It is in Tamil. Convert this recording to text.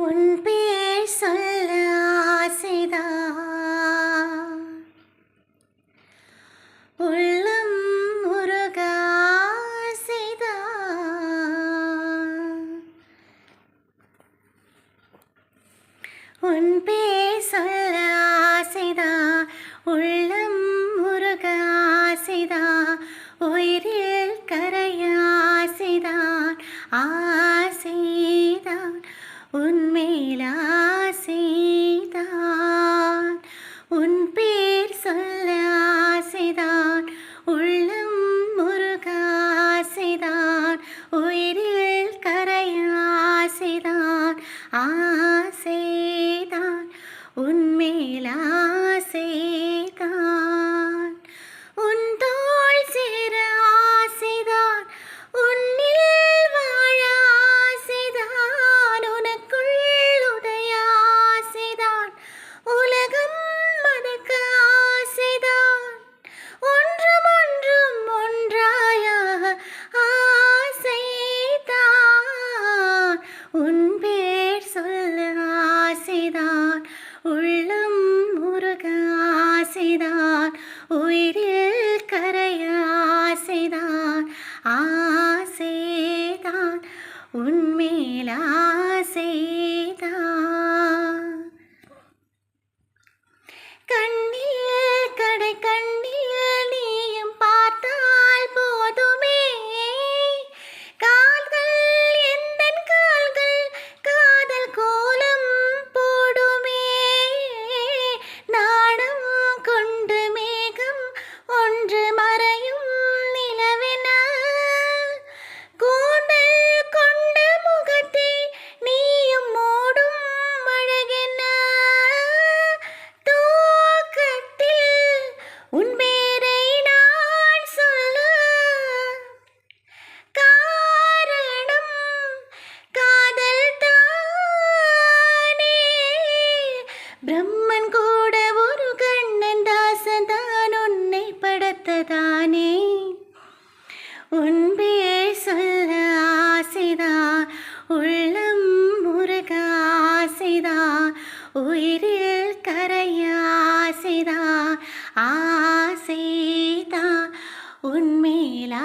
உன் பேர் சொல்ல ஆசைதான், உள்ளம் முருக ஆசைதான். உன் பேர் சொல்ல ஆசைதான், உள்ளம் முருக ஆசைதான், உயிரில் கரைய ஆசைதான், ஆசைதான் உன்மேல் ஆசைதான். உன் பேர் சொல்ல ஆசைதான், உள்ளம் முருக ஆசைதான், உயிரில் கரைய ஆசைதான், ஆசைதான் உன்மேல் ஆசைதான். உன் தோள் சேர ஆசைதான், உன்னில் வாழ ஆசைதான், உனக்குள் உதய ஆசைதான், உலகம் மதக்க ஆசைதான், ஒன்றும் ஒன்றும் ஒன்றாயாக ஆசைதான். உன் பேர் சொல்ல ஆசைதான், உள்ளம் முருக ஆசைதான், உயிரில் கரைய ஆசைதான், ஆசைதான் உன்மேல் ஆசைதான். கண்ணில் கடை கண்ணில் நீயும் பார்த்தால் போதுமே, கால்கள் எந்தன் கால்கள் காதல் கோலம் போடுமே. நாணம் கொண்டு மேகம் ஒன்று மறையும் நிலவென, கூந்தல் கொண்ட முகத்தை நீயும் மூடும் அழகென, தூக்கத்தில் உன் பேரை நான் சொல்ல காரணம் காதல் தானே. பிரம்மன் கூட ஒரு கண்ணன் தாசன் தான் உன்னை படைத்ததானே. உன் பேர் சொல்ல ஆசைதான், உள்ளம் முருக ஆசைதான், உயிரில் கரைய ஆசைதான், ஆசைதான் உன்மேல்